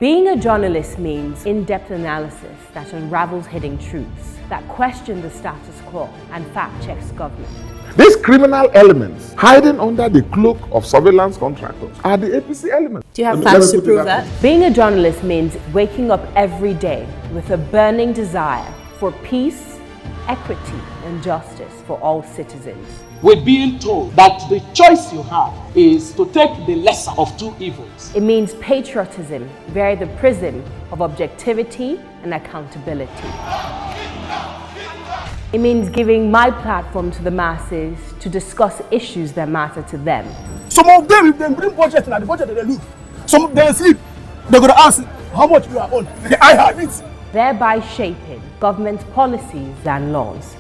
Being a journalist means in-depth analysis that unravels hidden truths, that question the status quo and fact-checks government. These criminal elements hiding under the cloak of surveillance contractors are the APC elements. Do you have facts to prove that? Being a journalist means waking up every day with a burning desire for peace, equity, and justice for all citizens. We're being told that the choice you have is to take the lesser of two evils. It means patriotism via the prism of objectivity and accountability. It means giving my platform to the masses to discuss issues that matter to them. Some of them, if they bring budget and the budget they look, some of them sleep. They're going to ask how much we are on. I have it. Thereby shaping government policies and laws.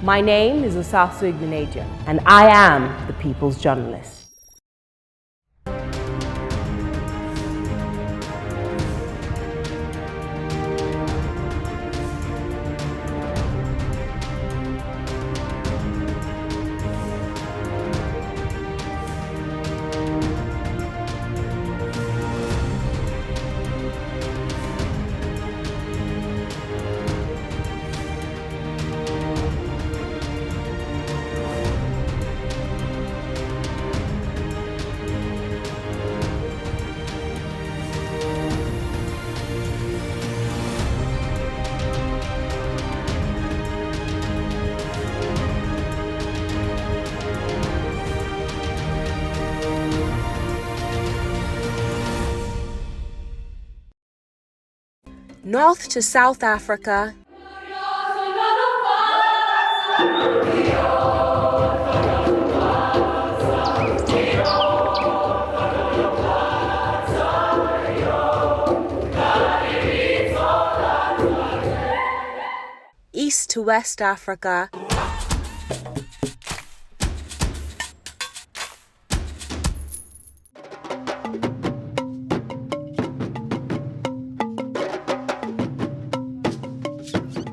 My name is Osasu and I am the People's Journalist. North to South Africa, East to West Africa,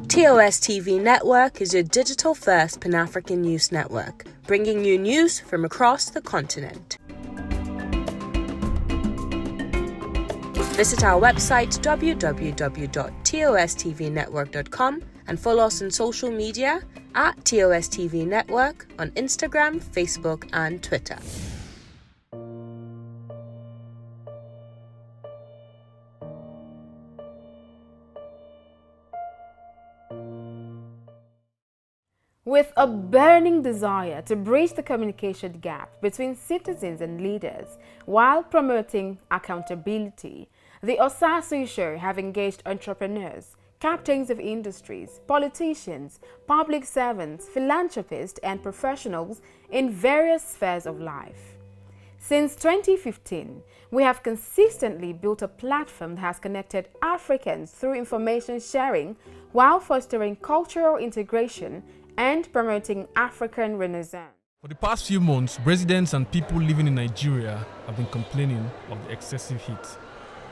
TOS TV Network is your digital-first Pan-African news network, bringing you news from across the continent. Visit our website www.tostvnetwork.com and follow us on social media at TOS TV Network on Instagram, Facebook, and Twitter. With a burning desire to bridge the communication gap between citizens and leaders while promoting accountability, the Osasu Show have engaged entrepreneurs, captains of industries, politicians, public servants, philanthropists, and professionals in various spheres of life. Since 2015, we have consistently built a platform that has connected Africans through information sharing while fostering cultural integration and promoting African Renaissance. For the past few months, residents and people living in Nigeria have been complaining of the excessive heat.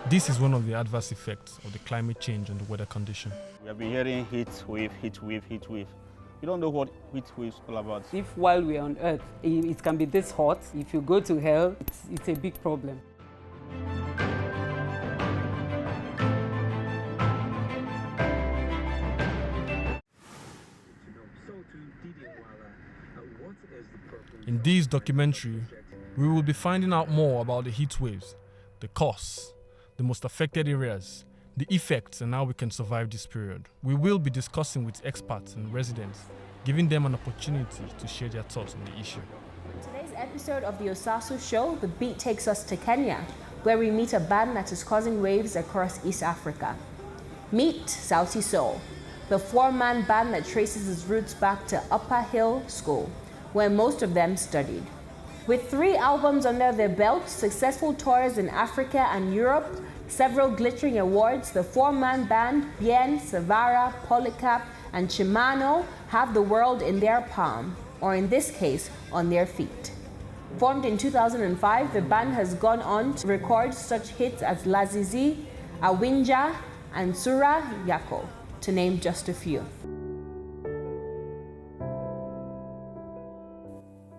This is one of the adverse effects of the climate change and the weather condition. We have been hearing heat wave, heat wave, heat wave. We don't know what heat wave is all about. If while we're on Earth, it can be this hot, if you go to hell, it's a big problem. In this documentary, we will be finding out more about the heat waves, the cause, the most affected areas, the effects, and how we can survive this period. We will be discussing with experts and residents, giving them an opportunity to share their thoughts on the issue. In today's episode of the Osasu Show, the beat takes us to Kenya, where we meet a band that is causing waves across East Africa. Meet Sauti Sol, the four-man band that traces its roots back to Upper Hill School, where most of them studied. With 3 albums under their belt, successful tours in Africa and Europe, several glittering awards, the four-man band Bien, Savara, Polycarp, and Chimano have the world in their palm, or in this case, on their feet. Formed in 2005, the band has gone on to record such hits as Lazizi, Awinja, and Sura Yako, to name just a few.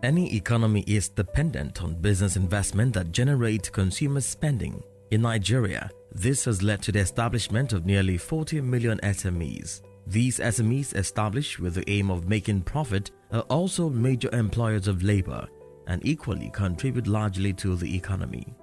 Any economy is dependent on business investment that generates consumer spending. In Nigeria, this has led to the establishment of nearly 40 million SMEs. These SMEs, established with the aim of making profit, are also major employers of labor and equally contribute largely to the economy.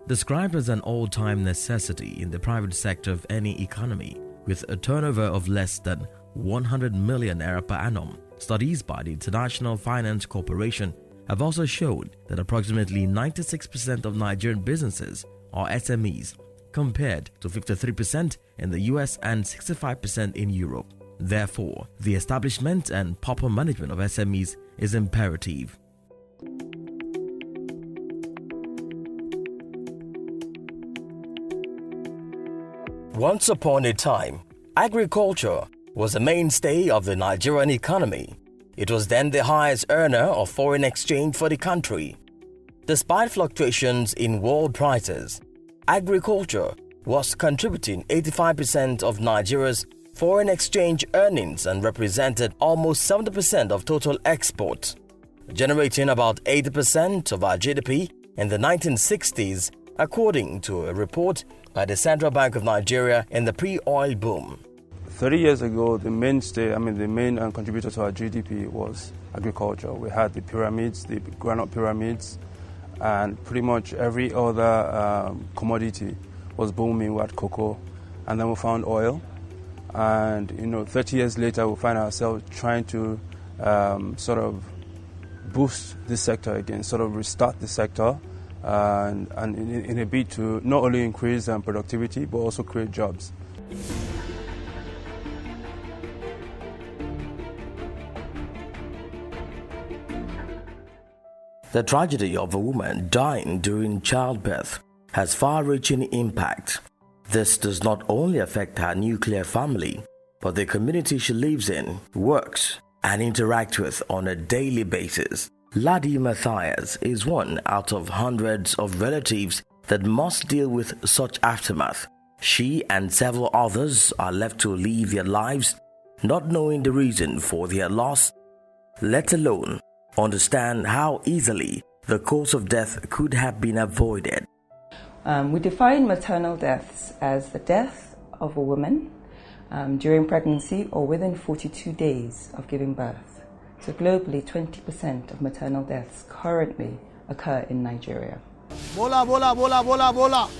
Described as an all-time necessity in the private sector of any economy, with a turnover of less than 100 million naira per annum, studies by the International Finance Corporation have also shown that approximately 96% of Nigerian businesses are SMEs, compared to 53% in the US and 65% in Europe. Therefore, the establishment and proper management of SMEs is imperative. Once upon a time, agriculture was the mainstay of the Nigerian economy. It was then the highest earner of foreign exchange for the country. Despite fluctuations in world prices, agriculture was contributing 85% of Nigeria's foreign exchange earnings and represented almost 70% of total exports, generating about 80% of our GDP in the 1960s, according to a report by the Central Bank of Nigeria in the pre-oil boom. 30 years ago, the main contributor to our GDP was agriculture. We had the pyramids, the granite pyramids, and pretty much every other commodity was booming. We had cocoa, and then we found oil. And 30 years later, we find ourselves trying to sort of boost this sector again, sort of restart the sector, and in a bid to not only increase productivity but also create jobs. The tragedy of a woman dying during childbirth has far-reaching impact. This does not only affect her nuclear family, but the community she lives in, works, and interacts with on a daily basis. Ladi Matthias is one out of hundreds of relatives that must deal with such aftermath. She and several others are left to live their lives not knowing the reason for their loss, let alone understand how easily the cause of death could have been avoided. We define maternal deaths as the death of a woman during pregnancy or within 42 days of giving birth. So globally, 20% of maternal deaths currently occur in Nigeria. Bola, bola, bola, bola, bola.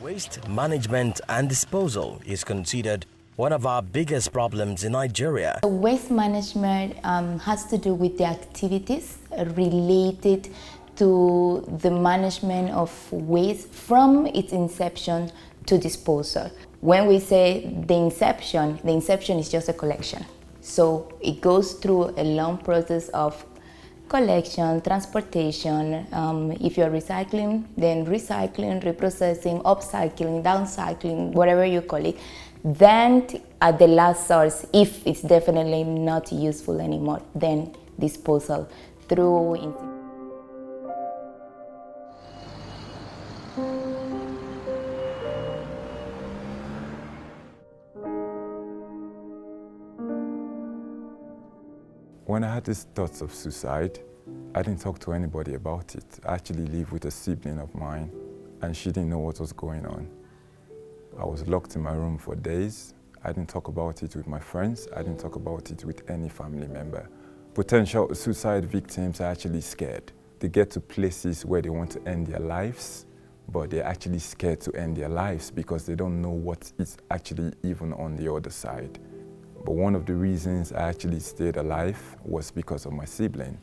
Waste management and disposal is considered one of our biggest problems in Nigeria. Waste management has to do with the activities related to the management of waste from its inception to disposal. When we say the inception is just a collection. So it goes through a long process of collection, transportation, if you're recycling, then recycling, reprocessing, upcycling, downcycling, whatever you call it. Then at the last source, if it's definitely not useful anymore, then disposal through. When I had these thoughts of suicide, I didn't talk to anybody about it. I actually lived with a sibling of mine, and she didn't know what was going on. I was locked in my room for days. I didn't talk about it with my friends. I didn't talk about it with any family member. Potential suicide victims are actually scared. They get to places where they want to end their lives, but they're actually scared to end their lives because they don't know what is actually even on the other side. But one of the reasons I actually stayed alive was because of my sibling.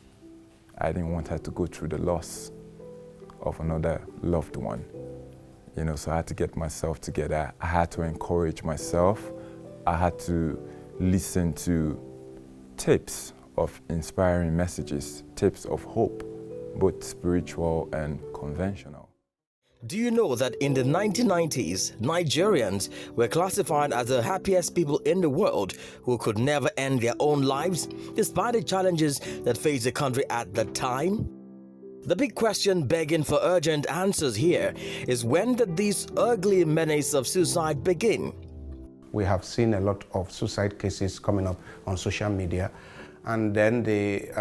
I didn't want her to go through the loss of another loved one. So I had to get myself together. I had to encourage myself. I had to listen to tapes of inspiring messages, tapes of hope, both spiritual and conventional. Do you know that in the 1990s, Nigerians were classified as the happiest people in the world who could never end their own lives, despite the challenges that faced the country at that time? The big question begging for urgent answers here is, when did this ugly menace of suicide begin? We have seen a lot of suicide cases coming up on social media, and then the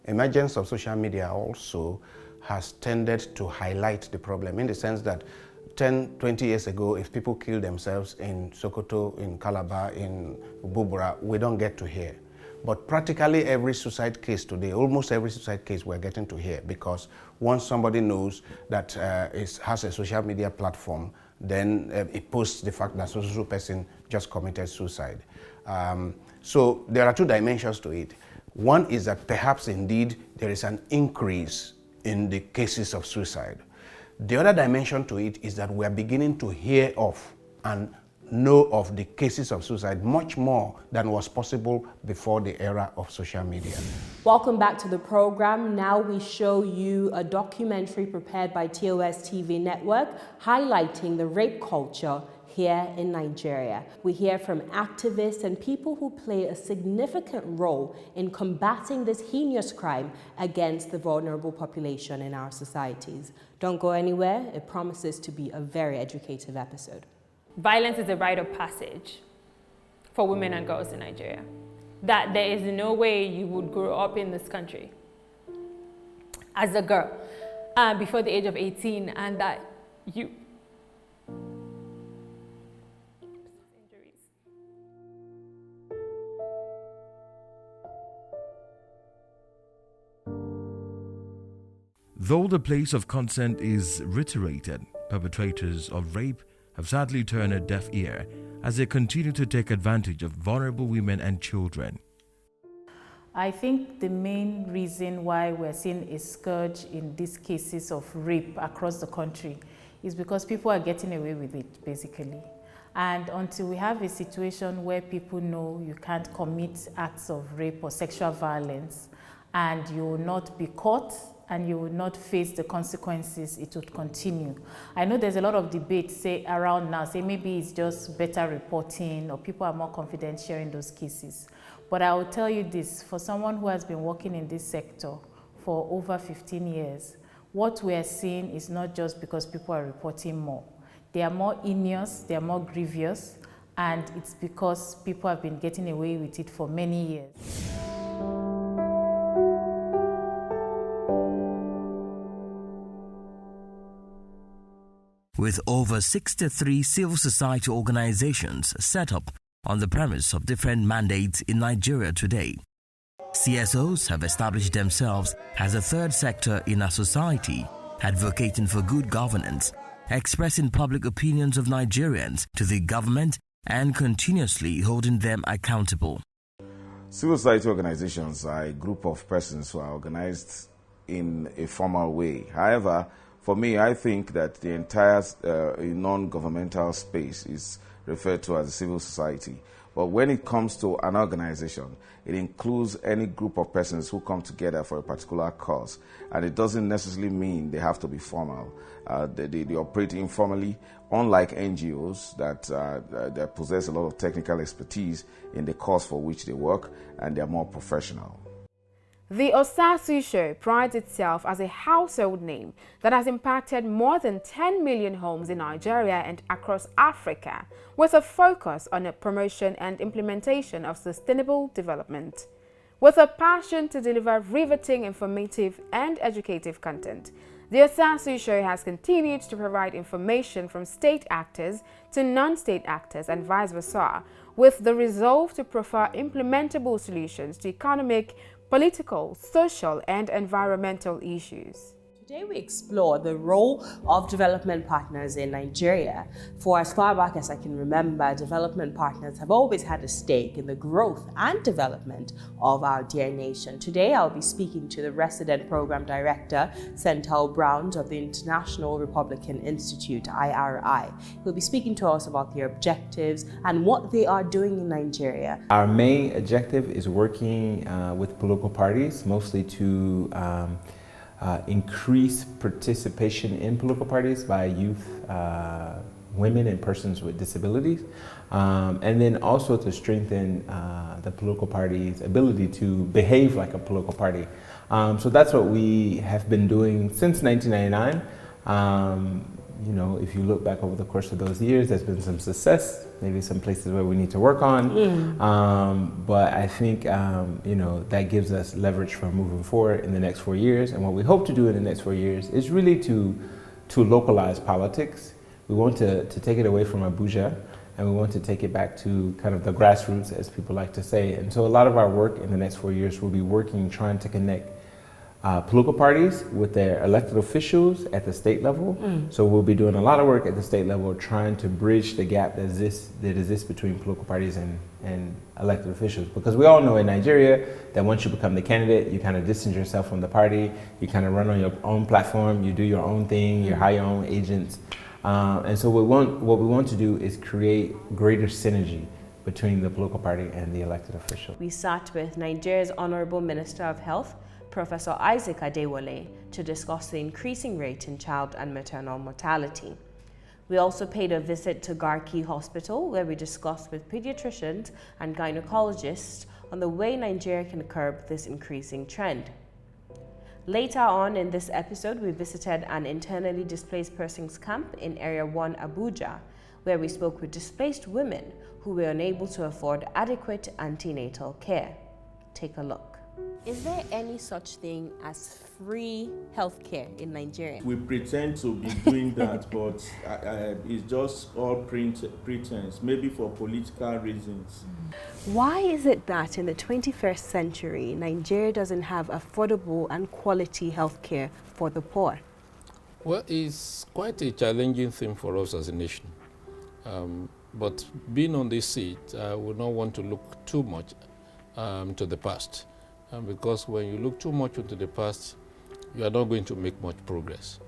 emergence of social media also has tended to highlight the problem, in the sense that 10, 20 years ago, if people kill themselves in Sokoto, in Calabar, in Bubura, we don't get to hear. But practically every suicide case today, almost every suicide case, we're getting to hear, because once somebody knows that has a social media platform, then it posts the fact that so person just committed suicide. So there are two dimensions to it. One is that perhaps indeed there is an increase in the cases of suicide. The other dimension to it is that we are beginning to hear of and know of the cases of suicide much more than was possible before the era of social media. Welcome back to the program. Now we show you a documentary prepared by TOS TV network highlighting the rape culture here in Nigeria. We hear from activists and people who play a significant role in combating this heinous crime against the vulnerable population in our societies. Don't go anywhere. It promises to be a very educative episode. Violence is a rite of passage for women and girls in Nigeria. That there is no way you would grow up in this country as a girl before the age of 18, and that you... Though the place of consent is reiterated, perpetrators of rape have sadly turned a deaf ear as they continue to take advantage of vulnerable women and children. I think the main reason why we're seeing a scourge in these cases of rape across the country is because people are getting away with it, basically. And until we have a situation where people know you can't commit acts of rape or sexual violence, and you will not be caught and you will not face the consequences, it would continue. I know there's a lot of debate around now, maybe it's just better reporting, or people are more confident sharing those cases. But I will tell you this, for someone who has been working in this sector for over 15 years, what we are seeing is not just because people are reporting more. They are more heinous, they are more grievous, and it's because people have been getting away with it for many years. With over 63 civil society organizations set up on the premise of different mandates in Nigeria today, CSOs have established themselves as a third sector in our society, advocating for good governance, expressing public opinions of Nigerians to the government, and continuously holding them accountable. Civil society organizations are a group of persons who are organized in a formal way. However, for me, I think that the entire non-governmental space is referred to as a civil society. But when it comes to an organization, it includes any group of persons who come together for a particular cause. And it doesn't necessarily mean they have to be formal. They operate informally, unlike NGOs that possess a lot of technical expertise in the cause for which they work, and they're more professional. The Osasu show prides itself as a household name that has impacted more than 10 million homes in Nigeria and across Africa, with a focus on the promotion and implementation of sustainable development. With a passion to deliver riveting, informative, and educative content, the Osasu show has continued to provide information from state actors to non-state actors and vice versa, with the resolve to prefer implementable solutions to economic, political, social, and environmental issues. Today we explore the role of development partners in Nigeria. For as far back as I can remember, development partners have always had a stake in the growth and development of our dear nation. Today I'll be speaking to the Resident Program Director, Sentel Browns of the International Republican Institute, IRI. He'll be speaking to us about their objectives and what they are doing in Nigeria. Our main objective is working with political parties, mostly to increase participation in political parties by youth, women and persons with disabilities, and then also to strengthen the political party's ability to behave like a political party. So that's what we have been doing since 1999. You know, if you look back over the course of those years, there's been some success, maybe some places where we need to work on. But I think, you know, that gives us leverage for moving forward in the next 4 years. And what we hope to do in the next 4 years is really to localize politics. We want to take it away from Abuja, and we want to take it back to kind of the grassroots, as people like to say. And so a lot of our work in the next 4 years will be trying to connect political parties with their elected officials at the state level. So we'll be doing a lot of work at the state level trying to bridge the gap that exists between political parties and elected officials. Because we all know in Nigeria that once you become the candidate, you kind of distance yourself from the party, you kind of run on your own platform, you do your own thing, you hire your own agents. And so what we want to do is create greater synergy between the political party and the elected official. We sat with Nigeria's Honorable Minister of Health, Professor Isaac Adewale, to discuss the increasing rate in child and maternal mortality. We also paid a visit to Garki Hospital, where we discussed with pediatricians and gynecologists on the way Nigeria can curb this increasing trend. Later on in this episode, we visited an internally displaced persons camp in Area 1 Abuja, where we spoke with displaced women who were unable to afford adequate antenatal care. Take a look. Is there any such thing as free healthcare in Nigeria? We pretend to be doing that, but it's just all pretense, maybe for political reasons. Why is it that in the 21st century, Nigeria doesn't have affordable and quality healthcare for the poor? Well, it's quite a challenging thing for us as a nation. But being on this seat, I would not want to look too much to the past. Because when you look too much into the past, you are not going to make much progress.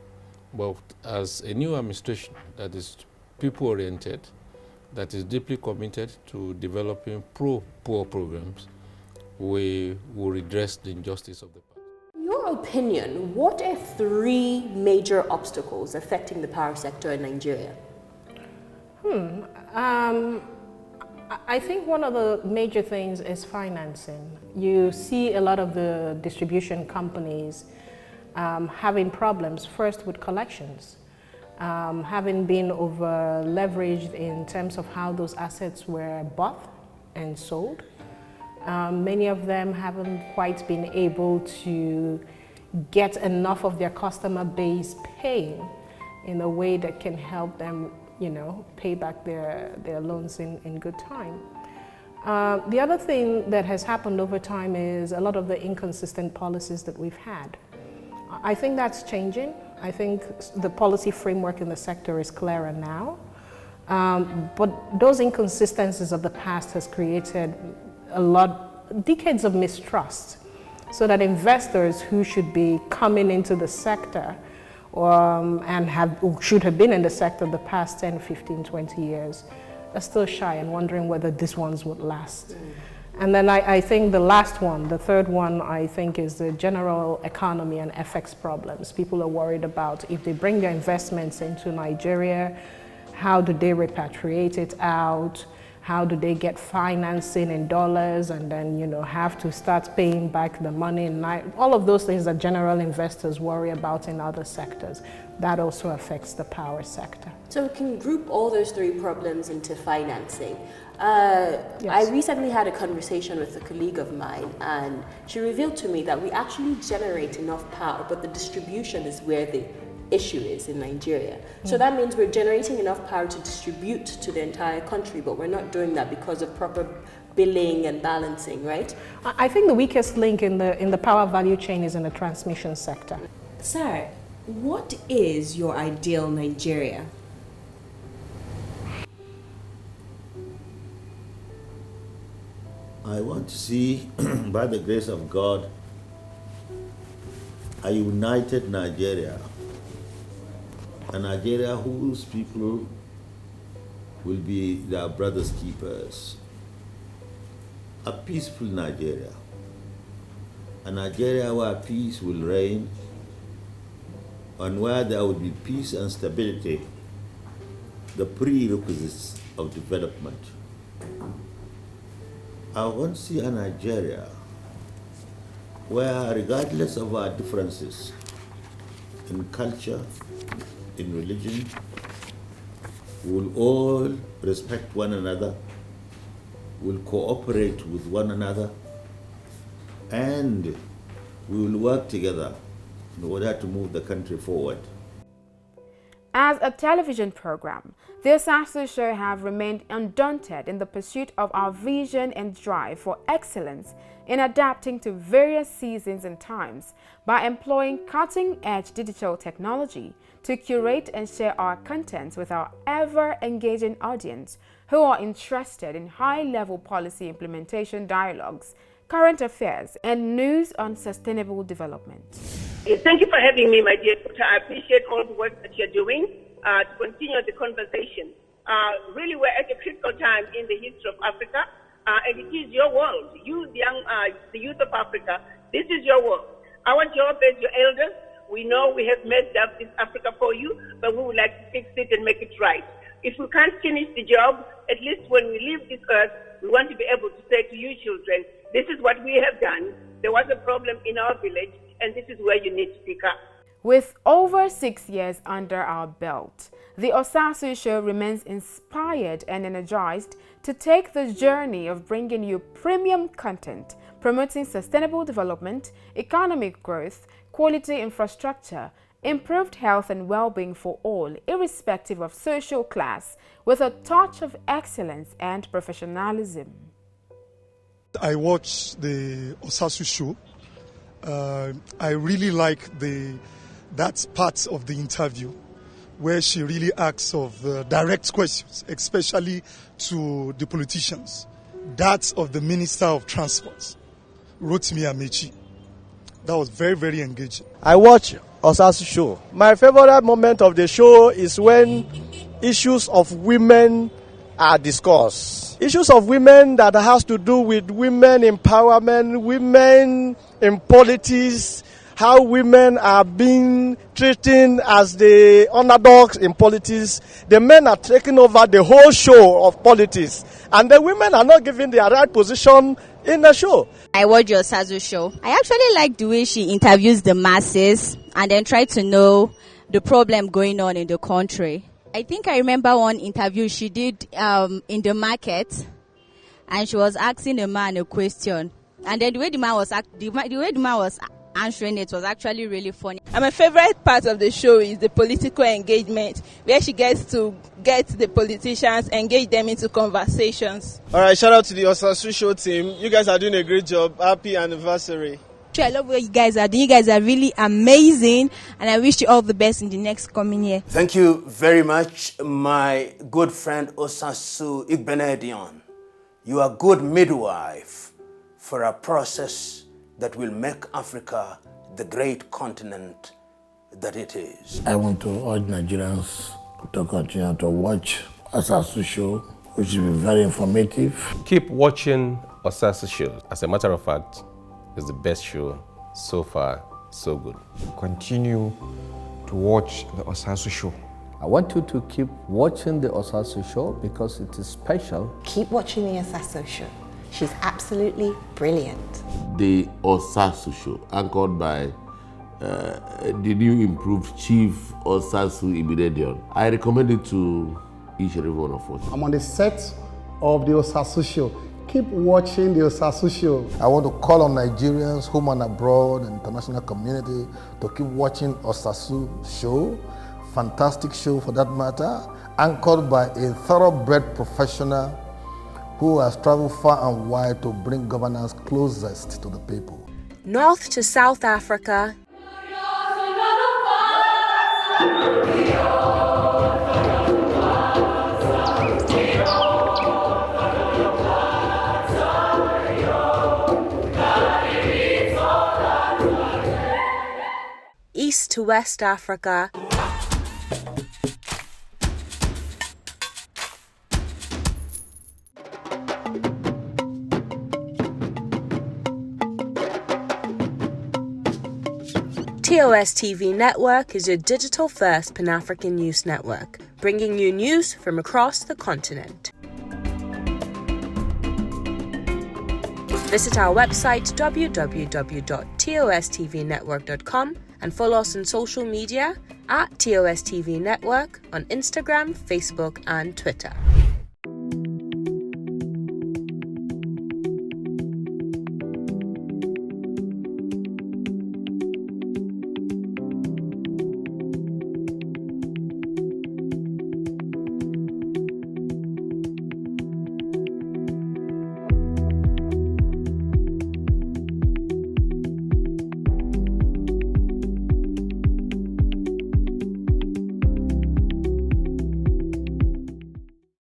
But as a new administration that is people-oriented, that is deeply committed to developing pro-poor programs, we will redress the injustice of the past. In your opinion, what are 3 major obstacles affecting the power sector in Nigeria? I think one of the major things is financing. You see a lot of the distribution companies having problems, first with collections, having been over leveraged in terms of how those assets were bought and sold. Many of them haven't quite been able to get enough of their customer base paying in a way that can help them, you know, pay back their loans in good time. The other thing that has happened over time is a lot of the inconsistent policies that we've had. I think that's changing. I think the policy framework in the sector is clearer now. But those inconsistencies of the past has created decades of mistrust, so that investors who should be coming into the sector and should have been in the sector the past 10, 15, 20 years are still shy and wondering whether these ones would last. And then I think the last one, the third one, I think is the general economy and FX problems. People are worried about if they bring their investments into Nigeria, how do they repatriate it out? How do they get financing in dollars and then, you know, have to start paying back the money? All of those things that general investors worry about in other sectors. That also affects the power sector. So we can group all those 3 problems into financing. Yes. I recently had a conversation with a colleague of mine, and she revealed to me that we actually generate enough power, but the distribution is where the issue is in Nigeria. So that means we're generating enough power to distribute to the entire country, but we're not doing that because of proper billing and balancing, right? I think the weakest link in the power value chain is in the transmission sector. Sir, what is your ideal Nigeria? I want to see, by the grace of God, a united Nigeria. A Nigeria whose people will be their brothers' keepers. A peaceful Nigeria. A Nigeria where peace will reign and where there will be peace and stability the prerequisites of development. I want to see a Nigeria where, regardless of our differences in culture, in religion, we will all respect one another, will cooperate with one another, and we will work together in order to move the country forward. As a television program, the Osasu Show have remained undaunted in the pursuit of our vision and drive for excellence in adapting to various seasons and times by employing cutting-edge digital technology to curate and share our contents with our ever-engaging audience who are interested in high-level policy implementation dialogues, current affairs, and news on sustainable development. Thank you for having me, my dear doctor. I appreciate all the work that you're doing to continue the conversation. Really, we're at a critical time in the history of Africa, and it is your world. You, the youth of Africa, this is your world. Our job as your elders, we know we have messed up this Africa for you, but we would like to fix it and make it right. If we can't finish the job, at least when we leave this earth, we want to be able to say to you children, this is what we have done. There was a problem in our village, and this is where you need to pick up. With over 6 years under our belt, the Osasu Show remains inspired and energized to take the journey of bringing you premium content, promoting sustainable development, economic growth, quality infrastructure, improved health and well-being for all, irrespective of social class, with a touch of excellence and professionalism. I watched the Osasu Show. I really like that part of the interview where she really asks of direct questions, especially to the politicians. That of the Minister of Transport, Rotimi Amechi. That was very, very engaging. I watch Osasu Show. My favorite moment of the show is when issues of women are discussed. Issues of women that has to do with women empowerment, women in politics, how women are being treated as the underdogs in politics. The men are taking over the whole show of politics, and the women are not given their right position in the show. I watch your Osasu Show. I actually like the way she interviews the masses and then try to know the problem going on in the country. I think I remember one interview she did in the market, and she was asking a man a question, and then the way the man was answering it was actually really funny. And my favorite part of the show is the political engagement, where she gets to get the politicians, engage them into conversations. All right, shout out to the Osasu Show team. You guys are doing a great job. Happy anniversary. I love what you guys are doing. You guys are really amazing, and I wish you all the best in the next coming year. Thank you very much, my good friend Osasu Igbenedion. You are a good midwife for a process that will make Africa the great continent that it is. I want to urge Nigerians to continue to watch Osasu Show, which will be very informative. Keep watching Osasu Show. As a matter of fact, it's the best show so far, so good. Continue to watch the Osasu Show. I want you to keep watching the Osasu Show because it is special. Keep watching the Osasu Show. She's absolutely brilliant. The Osasu Show, anchored by the new improved Chief Osasu Igbenedion. I recommend it to each and every one of us. I'm on the set of the Osasu Show. Keep watching the Osasu Show. I want to call on Nigerians, home and abroad, and international community to keep watching Osasu Show. Fantastic show for that matter, anchored by a thoroughbred professional who has traveled far and wide to bring governance closest to the people. North to South Africa, East to West Africa, TOS TV network is your digital-first Pan-African news network, bringing you news from across the continent. Visit our website www.tostvnetwork.com and follow us on social media at TOS TV Network on Instagram, Facebook, and Twitter.